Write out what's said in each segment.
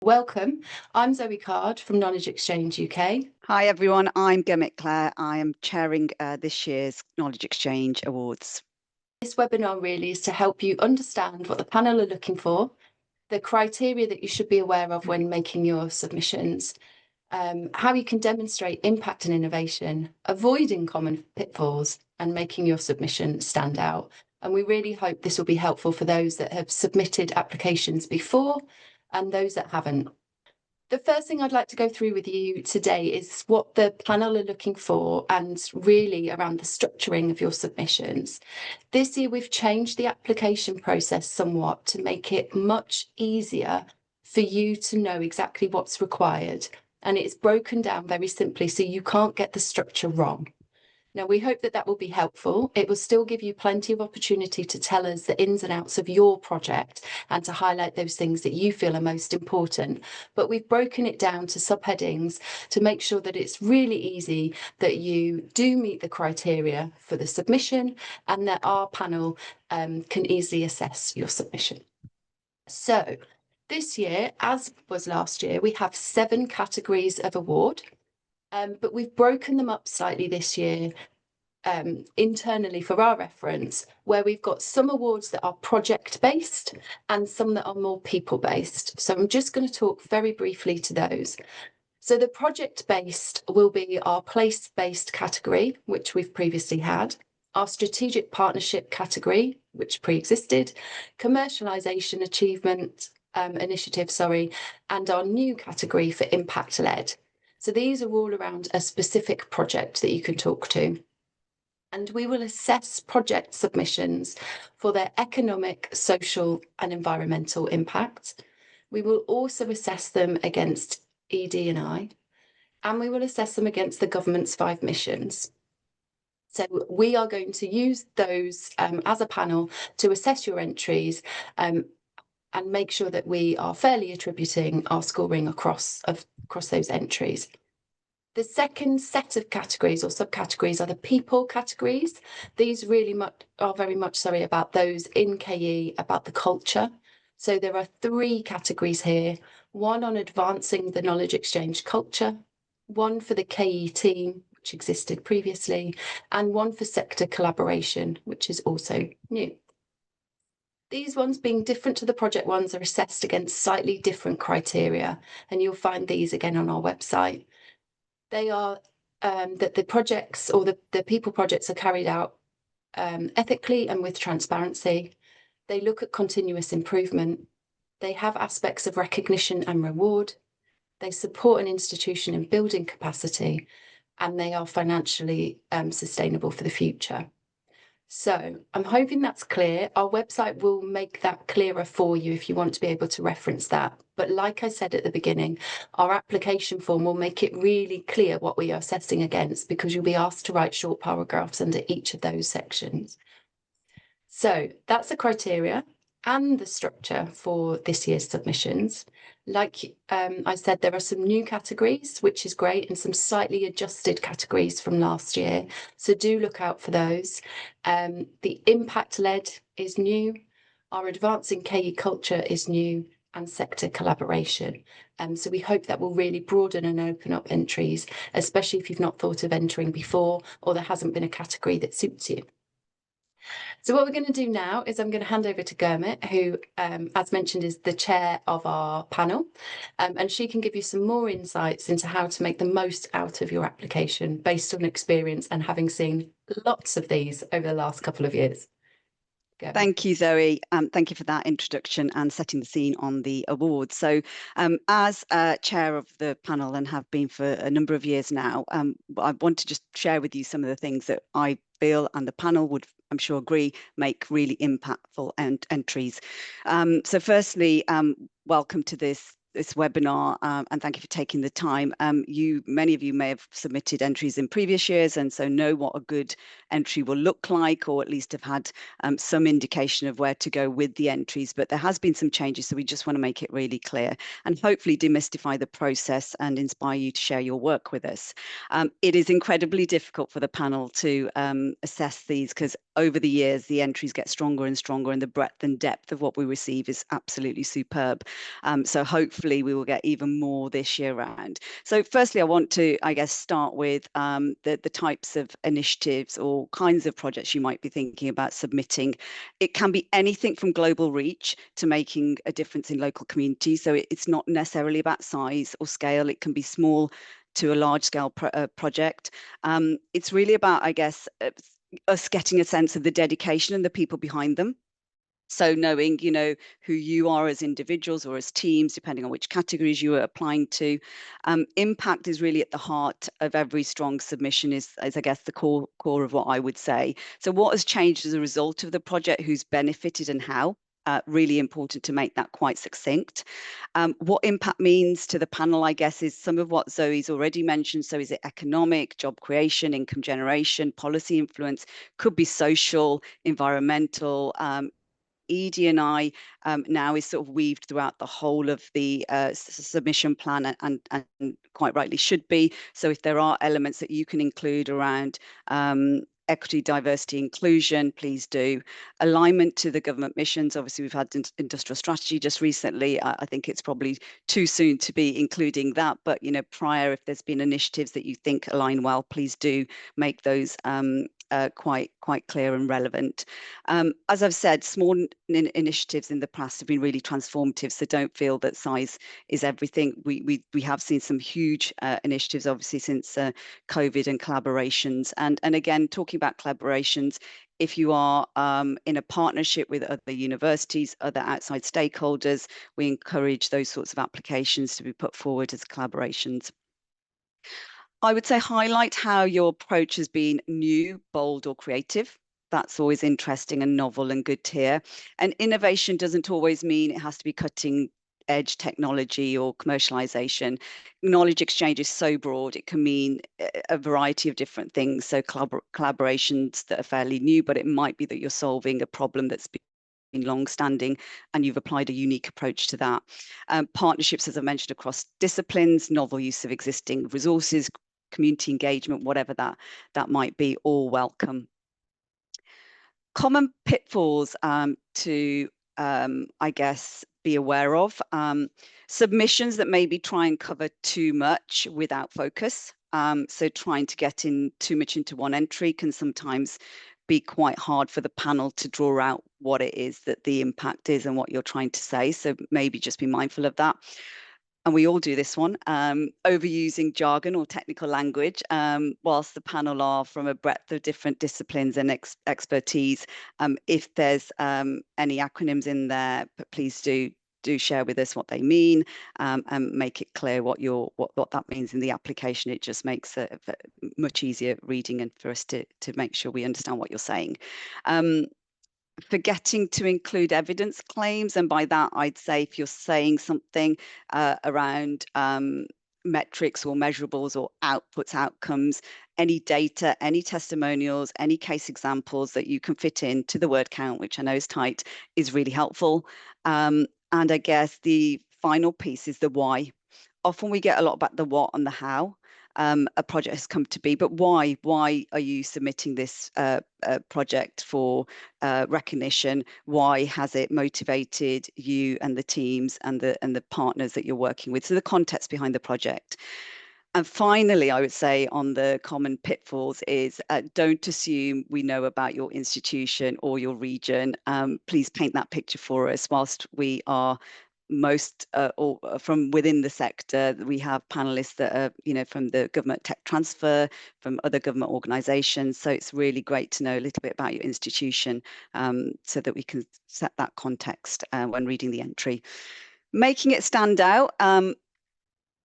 Welcome. I'm Zoe Card from Knowledge Exchange UK. Hi everyone, I'm Gurmit Clare. I am chairing this year's Knowledge Exchange Awards. This webinar really is to help you understand what the panel are looking for, the criteria that you should be aware of when making your submissions, how you can demonstrate impact and innovation, avoiding common pitfalls and making your submission stand out. And we really hope this will be helpful for those that have submitted applications before and those that haven't. The first thing I'd like to go through with you today is what the panel are looking for and really around the structuring of your submissions. This year, we've changed the application process somewhat to make it much easier for you to know exactly what's required. And it's broken down very simply so you can't get the structure wrong. Now, we hope that that will be helpful. It will still give you plenty of opportunity to tell us the ins and outs of your project and to highlight those things that you feel are most important. But we've broken it down to subheadings to make sure that it's really easy that you do meet the criteria for the submission and that our panel can easily assess your submission. So this year, as was last year, we have 7 categories of award. But we've broken them up slightly this year internally for our reference, where we've got some awards that are project-based and some that are more people-based. So I'm just going to talk very briefly to those. So the project-based will be our place-based category, which we've previously had, our strategic partnership category, which pre-existed, commercialisation achievement initiative, and our new category for impact-led. So these are all around a specific project that you can talk to. And we will assess project submissions for their economic, social and environmental impact. We will also assess them against ED&I, and we will assess them against the government's 5 missions. So we are going to use those as a panel to assess your entries and make sure that we are fairly attributing our scoring across those entries. The second set of categories or subcategories are the people categories. These really are very much about those in KE, about the culture. So there are 3 categories here, one on advancing the knowledge exchange culture, one for the KE team, which existed previously, and one for sector collaboration, which is also new. These ones, being different to the project ones, are assessed against slightly different criteria, and you'll find these again on our website. They are that the projects or the people projects are carried out ethically and with transparency. They look at continuous improvement. They have aspects of recognition and reward. They support an institution in building capacity, and they are financially sustainable for the future. So I'm hoping that's clear. Our website will make that clearer for you if you want to be able to reference that. But like I said at the beginning, our application form will make it really clear what we are assessing against, because you'll be asked to write short paragraphs under each of those sections. So that's the criteria and the structure for this year's submissions. Like I said, there are some new categories, which is great, and some slightly adjusted categories from last year. So do look out for those. The impact-led is new. Our advancing KE culture is new, and sector collaboration. So we hope that will really broaden and open up entries, especially if you've not thought of entering before or there hasn't been a category that suits you. So what we're going to do now is I'm going to hand over to Gurmit, who, as mentioned, is the chair of our panel, and she can give you some more insights into how to make the most out of your application based on experience and having seen lots of these over the last couple of years. Gurmit. Thank you, Zoe. Thank you for that introduction and setting the scene on the awards. So as chair of the panel and have been for a number of years now, I want to just share with you some of the things that I feel and the panel would, I'm sure, agree, make really impactful entries. So firstly, welcome to this webinar, and thank you for taking the time. Many of you may have submitted entries in previous years, and so know what a good entry will look like, or at least have had some indication of where to go with the entries. But there has been some changes, so we just want to make it really clear and hopefully demystify the process and inspire you to share your work with us. It is incredibly difficult for the panel to assess these, because over the years the entries get stronger and stronger, and the breadth and depth of what we receive is absolutely superb. So hopefully hopefully we will get even more this year round. So firstly, I want to, I guess, start with the types of initiatives or kinds of projects you might be thinking about submitting. It can be anything from global reach to making a difference in local communities. So it's not necessarily about size or scale. It can be small to a large scale project. It's really about, I guess, us getting a sense of the dedication and the people behind them. So knowing, you know, who you are as individuals or as teams, depending on which categories you are applying to. Impact is really at the heart of every strong submission, is I guess the core of what I would say. So what has changed as a result of the project, who's benefited and how? Really important to make that quite succinct. What impact means to the panel, I guess, is some of what Zoe's already mentioned. So is it economic, job creation, income generation, policy influence, could be social, environmental, ED&I now is sort of weaved throughout the whole of the submission plan, and quite rightly should be. So if there are elements that you can include around equity, diversity, inclusion, please do. Alignment to the government missions. Obviously, we've had industrial strategy just recently. I think it's probably too soon to be including that, but you know, prior, if there's been initiatives that you think align well, please do make those quite clear and relevant. As I've said, small initiatives in the past have been really transformative, so don't feel that size is everything. We have seen some huge initiatives, obviously, since COVID, and collaborations. And again, talking about collaborations, if you are in a partnership with other universities, other outside stakeholders, we encourage those sorts of applications to be put forward as collaborations. I would say highlight how your approach has been new, bold, or creative. That's always interesting and novel and good to hear. And innovation doesn't always mean it has to be cutting edge technology or commercialization. Knowledge exchange is so broad, it can mean a variety of different things. So collaborations that are fairly new, but it might be that you're solving a problem that's been long-standing and you've applied a unique approach to that. Partnerships, as I mentioned, across disciplines, novel use of existing resources, community engagement, whatever that might be, all welcome. Common pitfalls to, I guess, be aware of. Submissions that maybe try and cover too much without focus. So trying to get in too much into one entry can sometimes be quite hard for the panel to draw out what it is that the impact is and what you're trying to say. So maybe just be mindful of that. And we all do this one, overusing jargon or technical language, whilst the panel are from a breadth of different disciplines and expertise. If there's any acronyms in there, please do share with us what they mean, and make it clear what that means in the application. It just makes it much easier reading and for us to make sure we understand what you're saying. Forgetting to include evidence claims, and by that I'd say if you're saying something around metrics or measurables or outcomes, any data, any testimonials, any case examples that you can fit into the word count, which I know is tight, is really helpful. And I guess the final piece is the why. Often we get a lot about the what and the how a project has come to be, but why? Why are you submitting this project for recognition? Why has it motivated you and the teams and the partners that you're working with? So the context behind the project. And finally, I would say on the common pitfalls is don't assume we know about your institution or your region. Please paint that picture for us. Whilst we are most or from within the sector, we have panelists that are, you know, from the government tech transfer, from other government organisations. So it's really great to know a little bit about your institution, so that we can set that context when reading the entry. Making it stand out.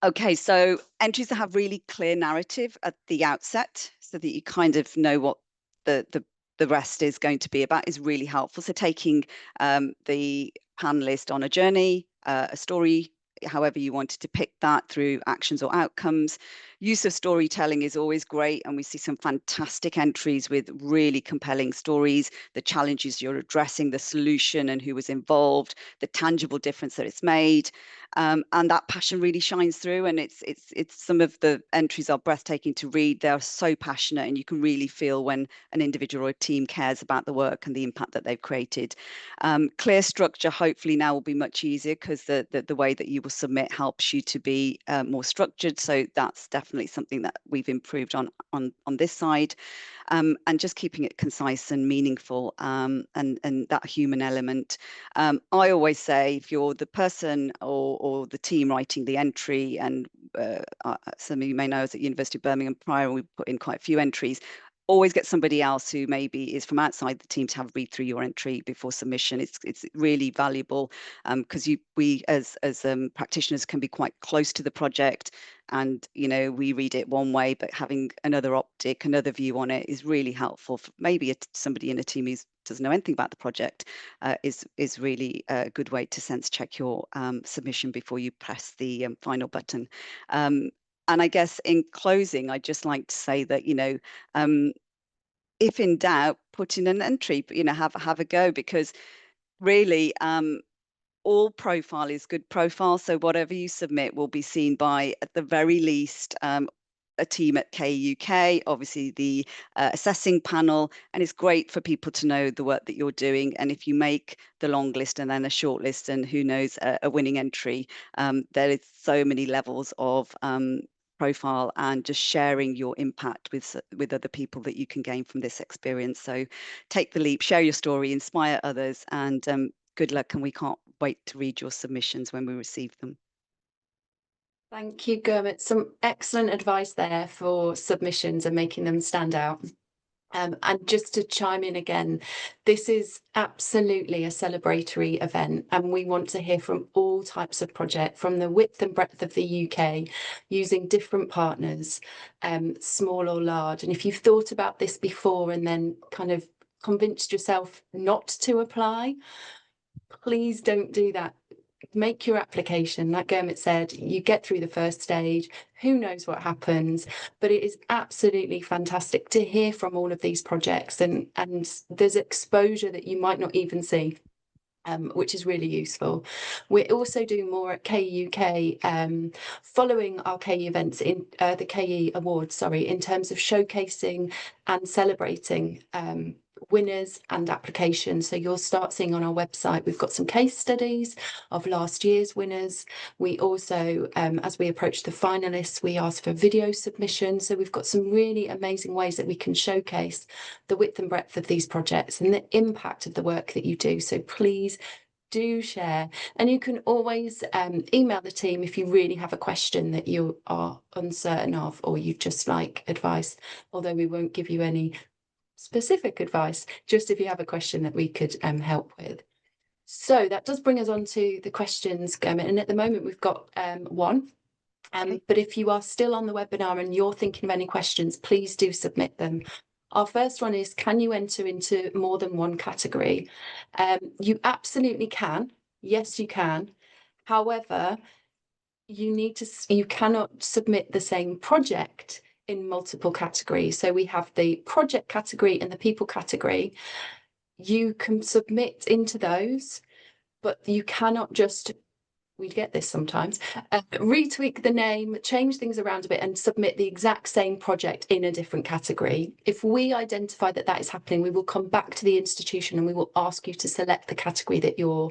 Okay, so entries that have really clear narrative at the outset, so that you kind of know what the rest is going to be about, is really helpful. So taking the panelist on a journey, a story, however you want to depict that through actions or outcomes. Use of storytelling is always great, and we see some fantastic entries with really compelling stories, the challenges you're addressing, the solution and who was involved, the tangible difference that it's made. and that passion really shines through. And it's some of the entries are breathtaking to read. They're so passionate, and you can really feel when an individual or a team cares about the work and the impact that they've created. Clear structure hopefully now will be much easier, because the way that you will submit helps you to be more structured. So that's definitely something that we've improved on this side. And just keeping it concise and meaningful, and that human element. I always say, if you're the person or the team writing the entry, and some of you may know, I was at University of Birmingham prior, and we put in quite a few entries. Always get somebody else who maybe is from outside the team to have a read through your entry before submission. It's really valuable, because we as practitioners can be quite close to the project, and we read it one way, but having another optic, another view on it is really helpful. For maybe somebody in a team who doesn't know anything about the project, is really a good way to sense check your submission before you press the final button. And I guess in closing, I'd just like to say that, if in doubt, put in an entry, have a go, because really, all profile is good profile. So whatever you submit will be seen by, at the very least, a team at KUK, obviously the assessing panel, and it's great for people to know the work that you're doing. And if you make the long list and then a short list, and who knows, a winning entry, there is so many levels of profile and just sharing your impact with other people that you can gain from this experience. So take the leap, share your story, inspire others, and good luck. And we can't wait to read your submissions when we receive them. Thank you, Gurmit. Some excellent advice there for submissions and making them stand out. And just to chime in again, this is absolutely a celebratory event, and we want to hear from all types of project, from the width and breadth of the UK, using different partners, small or large. And if you've thought about this before and then kind of convinced yourself not to apply, please don't do that. Make your application. Like Gurmit said, you get through the first stage, who knows what happens, but it is absolutely fantastic to hear from all of these projects, and there's exposure that you might not even see, which is really useful. We're also doing more at KUK, following our KE events, in the KE Awards, sorry, in terms of showcasing and celebrating winners and applications. So you'll start seeing on our website, we've got some case studies of last year's winners. We also, as we approach the finalists, we ask for video submissions. So we've got some really amazing ways that we can showcase the width and breadth of these projects and the impact of the work that you do. So please do share. And you can always email the team if you really have a question that you are uncertain of, or you'd just like advice, although we won't give you any specific advice, just if you have a question that we could help with. So that does bring us on to the questions, Gurmit, and at the moment we've got one. But if you are still on the webinar and you're thinking of any questions, please do submit them. Our first one is, can you enter into more than one category? You absolutely can. Yes, you can. However, you cannot submit the same project in multiple categories. So we have the project category and the people category. You can submit into those, but you cannot just, we get this sometimes, retweak the name, change things around a bit and submit the exact same project in a different category. If we identify that that is happening, we will come back to the institution and we will ask you to select the category that your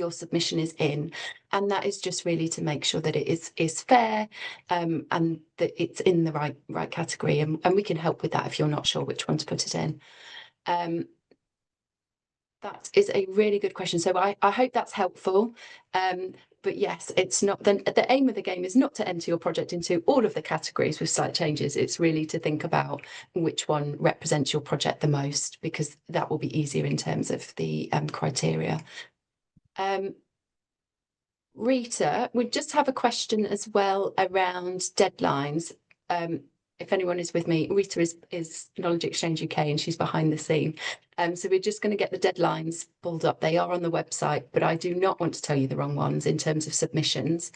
submission is in, and that is just really to make sure that it is fair, and that it's in the right category, and we can help with that if you're not sure which one to put it in. That is a really good question. So I hope that's helpful. But yes, it's not, the aim of the game is not to enter your project into all of the categories with slight changes. It's really to think about which one represents your project the most, because that will be easier in terms of the criteria. Rita, we just have a question as well around deadlines. If anyone is with me, Rita is Knowledge Exchange UK, and she's behind the scene. So we're just going to get the deadlines pulled up. They are on the website, but I do not want to tell you the wrong ones in terms of submissions.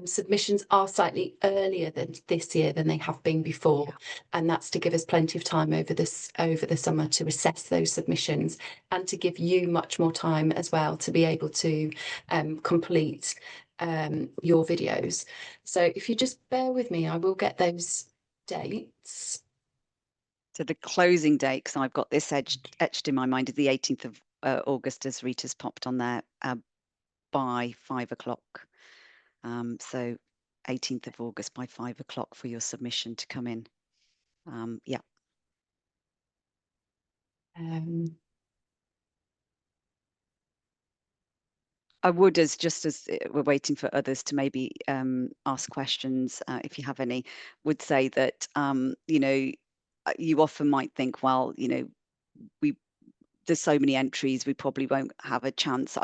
Submissions are slightly earlier than this year than they have been before, and that's to give us plenty of time over the summer to assess those submissions and to give you much more time as well to be able to complete your videos. So if you just bear with me, I will get those dates. So the closing date, because I've got this etched in my mind, is the 18th of August, as Rita's popped on there, by 5 o'clock. So 18th of August by 5 o'clock for your submission to come in. Yeah. I would, just as we're waiting for others to maybe ask questions, if you have any, would say that, you know, you often might think, well, you know, there's so many entries, we probably won't have a chance.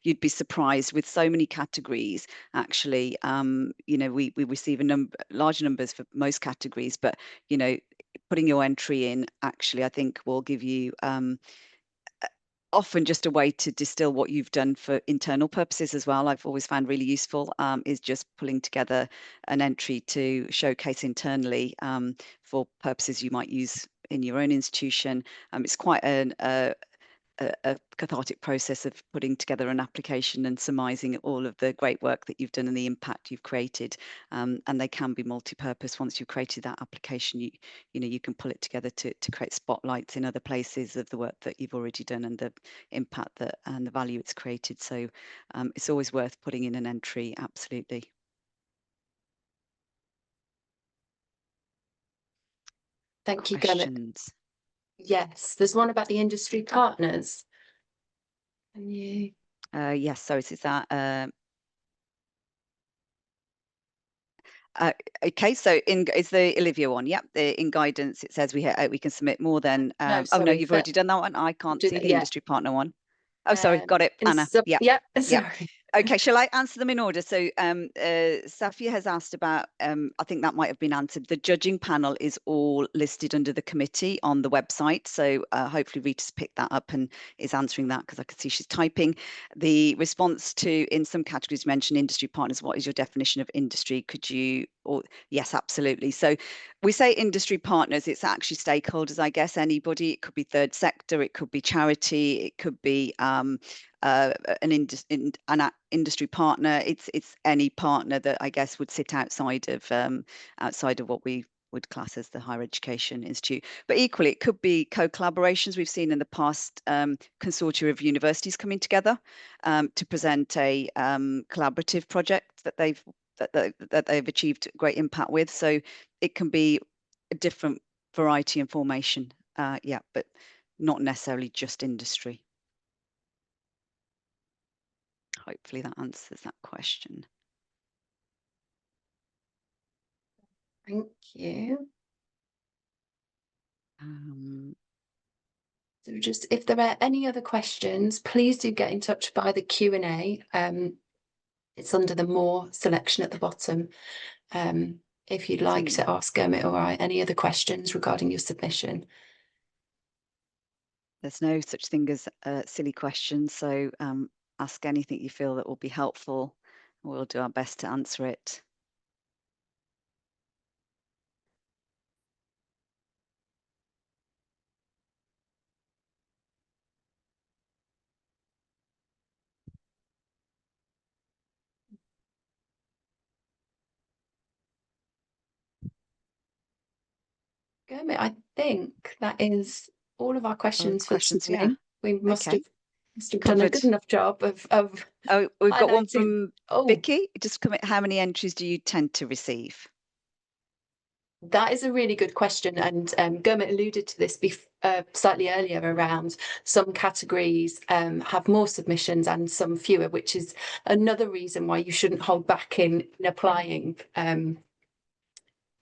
You'd be surprised with so many categories. Actually, you know, we receive large numbers for most categories, but you know, putting your entry in actually, I think, will give you often just a way to distill what you've done for internal purposes as well. I've always found really useful is just pulling together an entry to showcase internally for purposes you might use in your own institution. It's quite a cathartic process of putting together an application and surmising all of the great work that you've done and the impact you've created. And they can be multi-purpose. Once you've created that application, you know, you can pull it together to create spotlights in other places of the work that you've already done and the impact that and the value it's created. So it's always worth putting in an entry, absolutely. Thank you, Questions? Yes, there's one about the industry partners. Can you? Yes, so is that okay, so is the Olivia one? Yep, in guidance it says we can submit more than. No, Oh no, sorry, you've already done that one. I can't see the yeah. industry partner one. Oh, sorry, got it, Anna. Yeah, Yep. sorry. Okay, shall I answer them in order? So Safia has asked about, I think that might have been answered. The judging panel is all listed under the committee on the website. So hopefully Rita's picked that up and is answering that because I can see she's typing. The response to, in some categories, mention industry partners. What is your definition of industry? Could you, or yes, absolutely. So we say industry partners, it's actually stakeholders, I guess, anybody. It could be third sector, it could be charity, it could be an industry partner. It's any partner that I guess would sit outside of what we would class as the higher education institute. But equally, it could be co-collaborations. We've seen in the past consortia of universities coming together to present a collaborative project that they've achieved great impact with. So it can be a different variety and formation. Yeah, but not necessarily just industry. Hopefully that answers that question. Thank you. So just if there are any other questions, please do get in touch by the Q&A. It's under the More selection at the bottom. If you'd like to ask Gurmit or I any other questions regarding your submission. There's no such thing as silly questions, so ask anything you feel that will be helpful. We'll do our best to answer it. Gurmit, I think that is all of our questions for this morning. Yeah. We must have done a good enough job of Oh, we've got one from Vicky. Just how many entries do you tend to receive? That is a really good question, and Gurmit alluded to this slightly earlier around some categories have more submissions and some fewer, which is another reason why you shouldn't hold back in applying,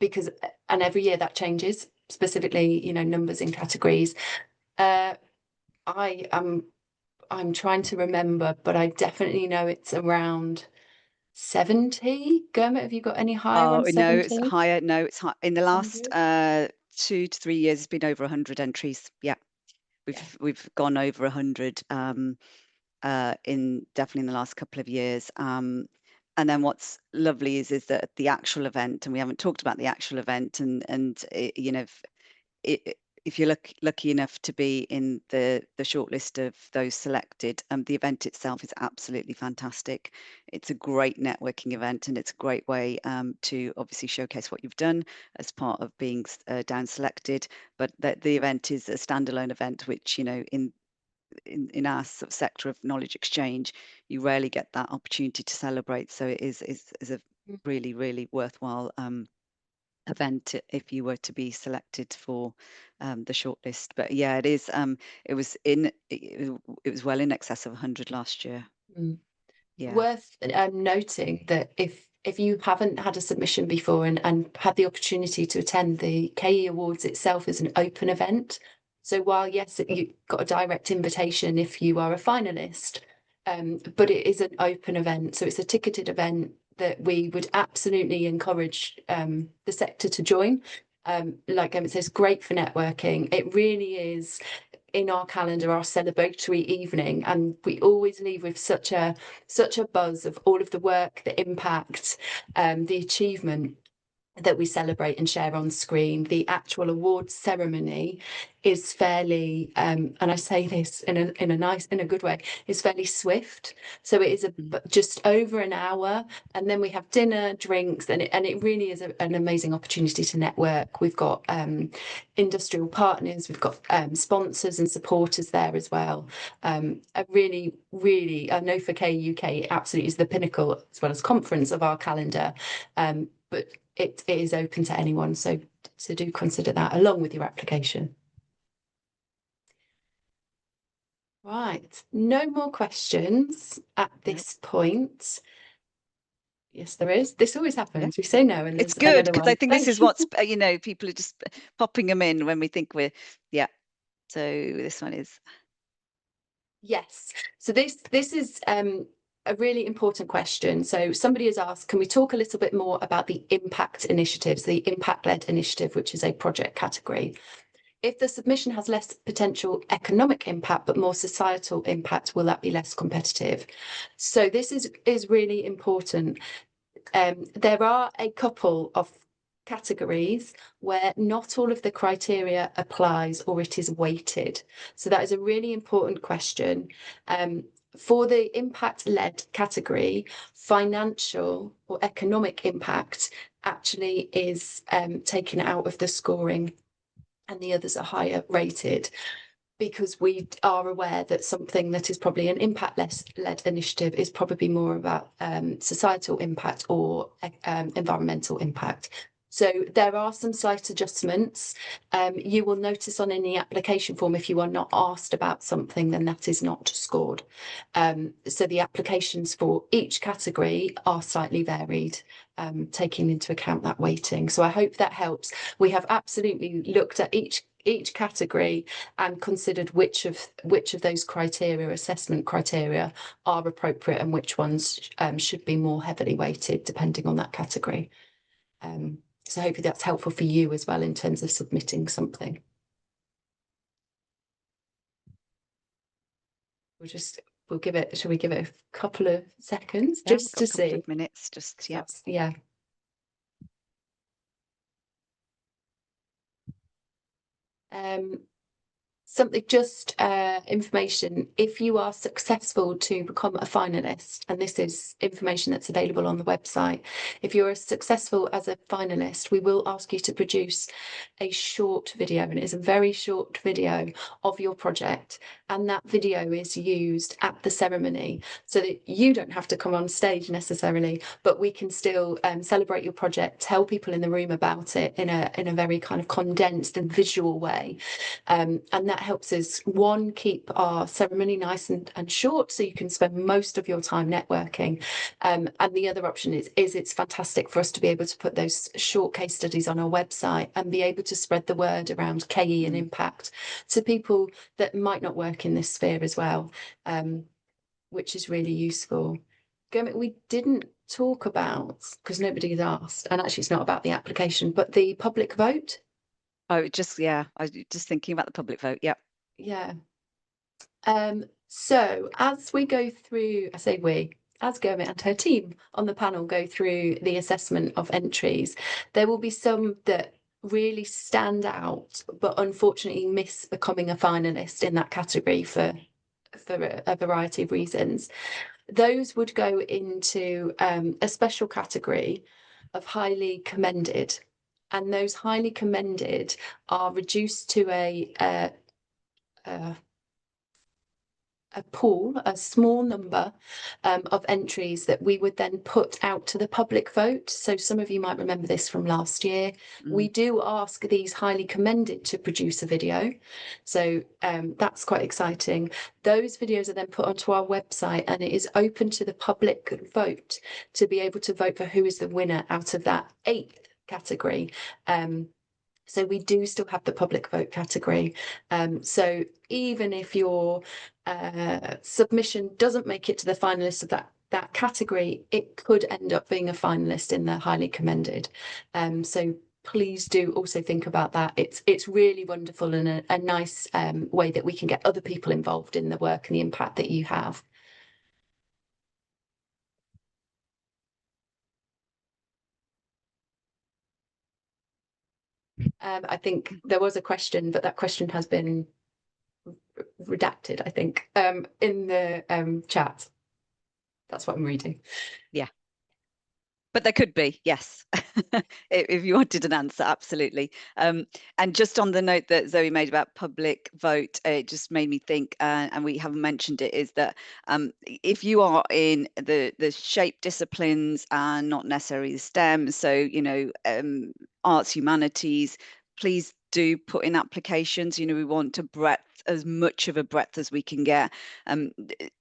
because and every year that changes, specifically, you know, numbers in categories. I'm trying to remember, but I definitely know it's around 70. Gurmit, have you got any higher on 70? No, it's higher. No, it's high. In the last 2 to 3 years, it's been over 100 entries. Yeah. we've gone over 100 in definitely in the last couple of years. And then what's lovely is that at the actual event, and we haven't talked about the actual event, and it, you know, if you're lucky enough to be in the shortlist of those selected, the event itself is absolutely fantastic. It's a great networking event, and it's a great way to obviously showcase what you've done as part of being down selected. But the event is a standalone event, which, you know, in our sort of sector of knowledge exchange, you rarely get that opportunity to celebrate. So it is a really, really worthwhile event if you were to be selected for the shortlist. But yeah, it is. It was well in excess of 100 last year. Yeah. Worth noting that if you haven't had a submission before and had the opportunity to attend, the KE Awards itself is an open event. So while yes, you got a direct invitation if you are a finalist, but it is an open event. So it's a ticketed event that we would absolutely encourage the sector to join. Like Emma says, great for networking. It really is in our calendar, our celebratory evening, and we always leave with such a buzz of all of the work, the impact, the achievement that we celebrate and share on screen. The actual awards ceremony is fairly, and I say this in a good way, is fairly swift. So it is just over an hour, and then we have dinner, drinks, and it really is an amazing opportunity to network. We've got industrial partners, we've got sponsors and supporters there as well. A really, really, I know for KE UK, it absolutely is the pinnacle as well as conference of our calendar. But it is open to anyone, so do consider that along with your application. Right, no more questions at this point. Yes, there is. This always happens. We say no, and it's good because I think this is what's you know, people are just popping them in when we think we're So this one is yes. So this is a really important question. So somebody has asked, can we talk a little bit more about the impact initiatives, the impact-led initiative, which is a project category? If the submission has less potential economic impact but more societal impact, will that be less competitive? So this is really important. There are a couple of categories where not all of the criteria applies or it is weighted. So that is a really important question. For the impact-led category, financial or economic impact actually is taken out of the scoring, and the others are higher rated, because we are aware that something that is probably an impact-led initiative is probably more about societal impact or environmental impact. So there are some slight adjustments. You will notice on any application form, if you are not asked about something, then that is not scored. So the applications for each category are slightly varied, taking into account that weighting. So I hope that helps. We have absolutely looked at each category and considered which of those criteria, assessment criteria, are appropriate and which ones should be more heavily weighted depending on that category. So hopefully that's helpful for you as well in terms of submitting something. We'll give it, shall we give it a couple of seconds just to see? A couple of minutes, just yeah. Something, just information, if you are successful to become a finalist, and this is information that's available on the website, if you're successful as a finalist, we will ask you to produce a short video, and it is a very short video of your project, and that video is used at the ceremony so that you don't have to come on stage necessarily, but we can still celebrate your project, tell people in the room about it in a very kind of condensed and visual way, and that helps us, one, keep our ceremony nice and short so you can spend most of your time networking, and the other option is it's fantastic for us to be able to put those short case studies on our website and be able to spread the word around KE and impact to people that might not work in this sphere as well, which is really useful. We didn't talk about, because nobody has asked, and actually it's not about the application, but the public vote. I was just thinking about the public vote. Yeah. So as we go through, I say we, as Gurmit and her team on the panel go through the assessment of entries, there will be some that really stand out, but unfortunately miss becoming a finalist in that category for a variety of reasons. Those would go into a special category of highly commended, and those highly commended are reduced to a pool, a small number of entries that we would then put out to the public vote. So some of you might remember this from last year. We do ask these highly commended to produce a video. So that's quite exciting. Those videos are then put onto our website, and it is open to the public vote to be able to vote for who is the winner out of that 8th category. So we do still have the public vote category. So even if your submission doesn't make it to the finalists of that category, it could end up being a finalist in the highly commended. So please do also think about that. It's really wonderful and a nice way that we can get other people involved in the work and the impact that you have. I think there was a question, but that question has been redacted, I think, in the chat. That's what I'm reading. Yeah. But there could be, yes, if you wanted an answer, absolutely. And just on the note that Zoe made about public vote, it just made me think, and we haven't mentioned it, is that if you are in the shape disciplines and not necessarily the STEM, so, you know, arts, humanities, please do put in applications. You know, we want to breadth, as much of a breadth as we can get.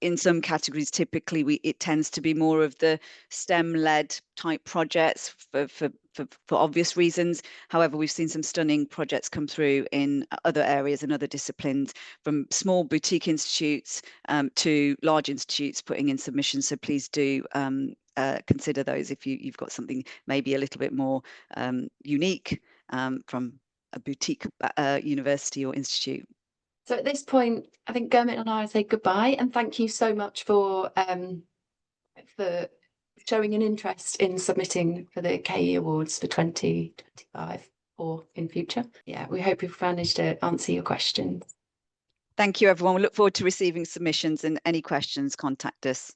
In some categories, typically it tends to be more of the STEM-led type projects for obvious reasons. However, we've seen some stunning projects come through in other areas and other disciplines, from small boutique institutes to large institutes putting in submissions. So please do consider those if you've got something maybe a little bit more unique from a boutique university or institute. So at this point, I think Gurmit and I say goodbye, and thank you so much for showing an interest in submitting for the KE Awards for 2025 or in future. Yeah, we hope we've managed to answer your questions. Thank you, everyone. We look forward to receiving submissions, and any questions, contact us.